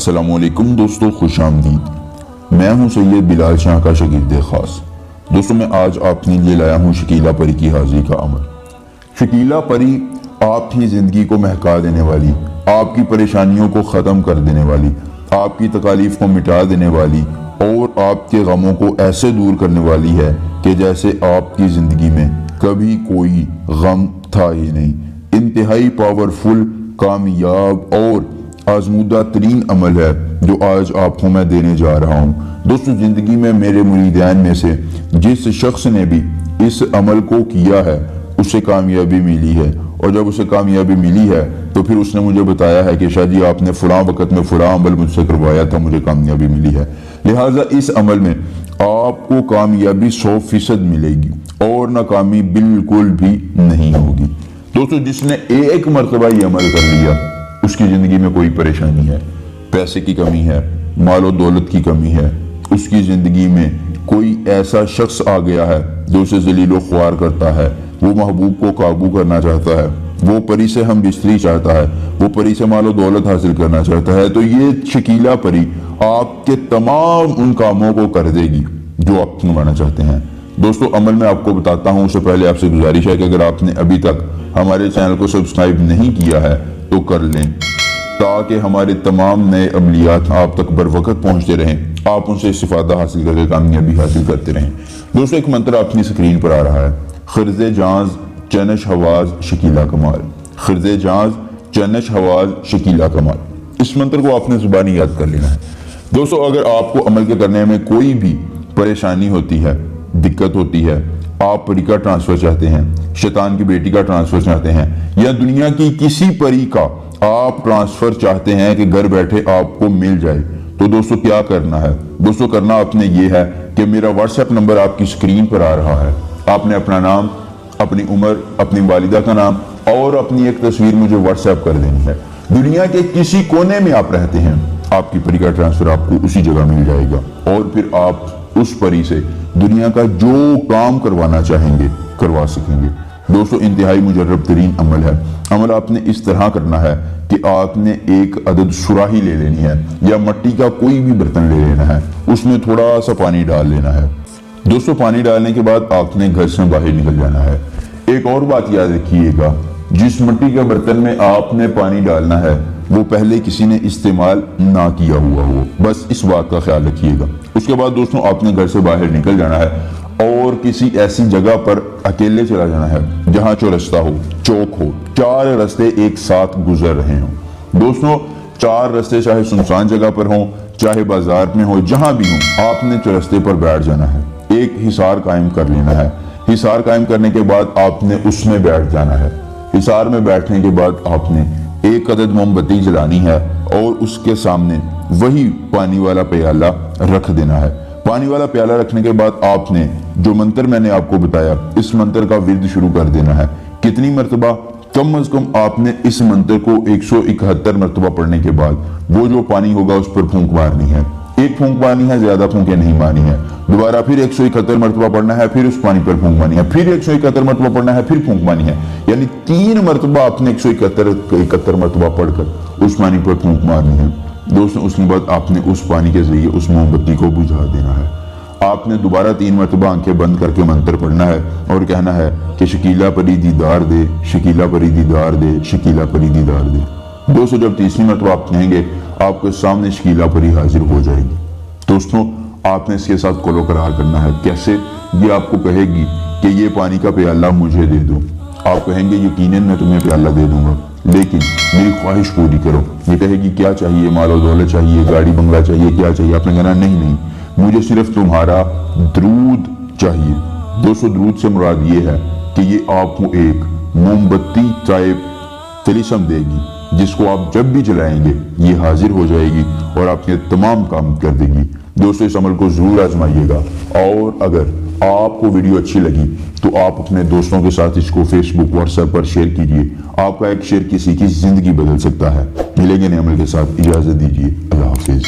السلام علیکم دوستو، خوش آمدید۔ میں ہوں سید بلال شاہ کا شاگرد خاص۔ دوستو میں آج آپ کے لیے لایا ہوں شکیلا پری کی حاضری کا عمل۔ شکیلا پری آپ کی زندگی کو مہکا دینے والی، آپ کی پریشانیوں کو ختم کر دینے والی، آپ کی تکالیف کو مٹا دینے والی اور آپ کے غموں کو ایسے دور کرنے والی ہے کہ جیسے آپ کی زندگی میں کبھی کوئی غم تھا ہی نہیں۔ انتہائی پاورفل، کامیاب اور آزمودہ ترین عمل ہے جو آج آپ کو میں دینے جا رہا ہوں۔ دوستو زندگی میں میرے مریدین میں سے جس شخص نے بھی اس عمل کو کیا ہے اسے کامیابی ملی ہے، اور جب اسے کامیابی ملی ہے تو پھر اس نے مجھے بتایا ہے کہ شاہ جی آپ نے فلاں وقت میں فلاں عمل مجھ سے کروایا تھا، مجھے کامیابی ملی ہے۔ لہٰذا اس عمل میں آپ کو کامیابی 100% ملے گی اور ناکامی بالکل بھی نہیں ہوگی۔ دوستو جس نے ایک مرتبہ یہ عمل کر لیا اس کی زندگی میں کوئی پریشانی ہے، پیسے کی کمی ہے، مال و دولت کی کمی ہے، اس کی زندگی میں کوئی ایسا شخص آ گیا ہے جو اسے ذلیل و خوار کرتا ہے، وہ محبوب کو قابو کرنا چاہتا ہے، وہ پری سے ہم بستری چاہتا ہے، وہ پری سے مال و دولت حاصل کرنا چاہتا ہے، تو یہ شکیلا پری آپ کے تمام ان کاموں کو کر دے گی جو آپ کروانا چاہتے ہیں۔ دوستو عمل میں آپ کو بتاتا ہوں، اس سے پہلے آپ سے گزارش ہے کہ اگر آپ نے ابھی تک ہمارے چینل کو سبسکرائب نہیں کیا ہے تو کر لیں تاکہ ہمارے تمام نئے عملیات آپ تک بر وقت پہنچتے رہیں، آپ ان سے استفادہ حاصل کر کے کامیابی حاصل کرتے رہیں۔ دوستو ایک منتر اپنی سکرین پر آ رہا ہے، خرز جانز چنش حواز شکیلا کمال، خرز جانز چنش حواز شکیلا کمال۔ اس منتر کو آپ نے زبانی یاد کر لینا ہے۔ دوستو اگر آپ کو عمل کے کرنے میں کوئی بھی پریشانی ہوتی ہے، دقت ہوتی ہے، آپ پری کا ٹرانسفر چاہتے ہیں، شیطان کی بیٹی کا ٹرانسفر چاہتے ہیں، یا دنیا کی کسی پری کا آپ ٹرانسفر چاہتے ہیں کہ گھر بیٹھے آپ کو مل جائے، تو دوستو کیا کرنا ہے؟ دوستو کرنا آپ نے یہ ہے کہ میرا واٹس ایپ نمبر آپ کی سکرین پر آ رہا ہے، آپ نے اپنا نام، اپنی عمر، اپنی والدہ کا نام اور اپنی ایک تصویر مجھے واٹس ایپ کر دینی ہے۔ دنیا کے کسی کونے میں آپ رہتے ہیں، آپ کی پری کا ٹرانسفر آپ کو اسی جگہ مل جائے گا، اور پھر آپ اس پری سے دنیا کا جو کام کروانا چاہیں گے کروا سکیں گے۔ دوستو انتہائی مجرب ترین عمل ہے۔ عمل آپ نے اس طرح کرنا ہے کہ آپ نے ایک عدد سراہی لے لینی ہے یا مٹی کا کوئی بھی برتن لے لینا ہے، اس میں تھوڑا سا پانی ڈال لینا ہے۔ دوستو پانی ڈالنے کے بعد آپ نے گھر سے باہر نکل جانا ہے۔ ایک اور بات یاد رکھیے گا، جس مٹی کے برتن میں آپ نے پانی ڈالنا ہے وہ پہلے کسی نے استعمال نہ کیا ہوا ہو، بس اس بات کا خیال رکھیے گا۔ اس کے بعد دوستوں آپ نے گھر سے باہر نکل جانا ہے اور کسی ایسی جگہ پر اکیلے چلا جانا ہے جہاں چورستہ ہو، چوک ہو، چار رستے ایک ساتھ گزر رہے ہوں۔ دوستوں چار رستے چاہے سنسان جگہ پر ہوں، چاہے بازار میں ہو، جہاں بھی ہوں، آپ نے چورستے پر بیٹھ جانا ہے، ایک حصار قائم کر لینا ہے۔ حصار قائم کرنے کے بعد آپ نے اس میں بیٹھ جانا ہے۔ حصار میں بیٹھنے کے بعد آپ نے ایک عدد موم بتی جلانی ہے اور اس کے سامنے وہی پانی والا پیالہ رکھ دینا ہے۔ پانی والا پیالہ رکھنے کے بعد آپ نے جو منتر میں نے آپ کو بتایا اس منتر کا ورد شروع کر دینا ہے۔ کتنی مرتبہ؟ کم از کم آپ نے اس منتر کو 171 مرتبہ پڑھنے کے بعد وہ جو پانی ہوگا اس پر پھونک مارنی ہے۔ ایک پھونک مارنی ہے، زیادہ پھونکیں نہیں مارنی ہے۔ دوبارہ پھر 171 مرتبہ پڑھنا ہے، پھر اس پانی پر پھونک مارنی ہے، پھر 171 مرتبہ پڑھنا ہے، پھر پھونک مارنی ہے، یعنی 3 مرتبہ آپ نے 171 مرتبہ پڑھ کر اس پانی پر پھونک مارنی ہے۔ دوستوں اس کے بعد آپ نے اس پانی کے ذریعے اس موم بتی کو بجھا دینا ہے۔ آپ نے دوبارہ 3 مرتبہ آنکھیں بند کر کے منتر پڑھنا ہے اور کہنا ہے کہ شکیلا پری دیدار دے، شکیلا پری دیدار دے، شکیلا پری دیدار دے۔ دوستوں جب تیسری مرتبہ آپ کہیں گے آپ کے سامنے شکیلا پری حاضر ہو جائے گی۔ دوستوں آپ نے اس کے ساتھ قول و قرار کرنا ہے۔ کیسے؟ یہ آپ کو کہے گی کہ یہ پانی کا پیالہ مجھے دے دو۔ آپ کہیں گے یقیناً میں تمہیں پیالہ دے دوں گا، لیکن میری خواہش پوری کرو۔ یہ کہے گی کیا چاہیے؟ مال و دولت چاہیے، گاڑی بنگلہ چاہیے، کیا چاہیے؟ آپ نے کہنا نہیں، مجھے صرف تمہارا درود چاہیے۔ دوستو درود سے مراد یہ ہے کہ یہ آپ کو ایک موم بتی ٹائپ طلسم دے گی جس کو آپ جب بھی جلائیں گے یہ حاضر ہو جائے گی اور آپ کے تمام کام کر دے گی۔ دوستو اس عمل کو ضرور آزمائیے گا، اور اگر آپ کو ویڈیو اچھی لگی تو آپ اپنے دوستوں کے ساتھ اس کو فیس بک، واٹس ایپ پر شیئر کیجئے۔ آپ کا ایک شیئر کسی کی زندگی بدل سکتا ہے۔ ملیں گے نئے عمل کے ساتھ، اجازت دیجیے، اللہ حافظ۔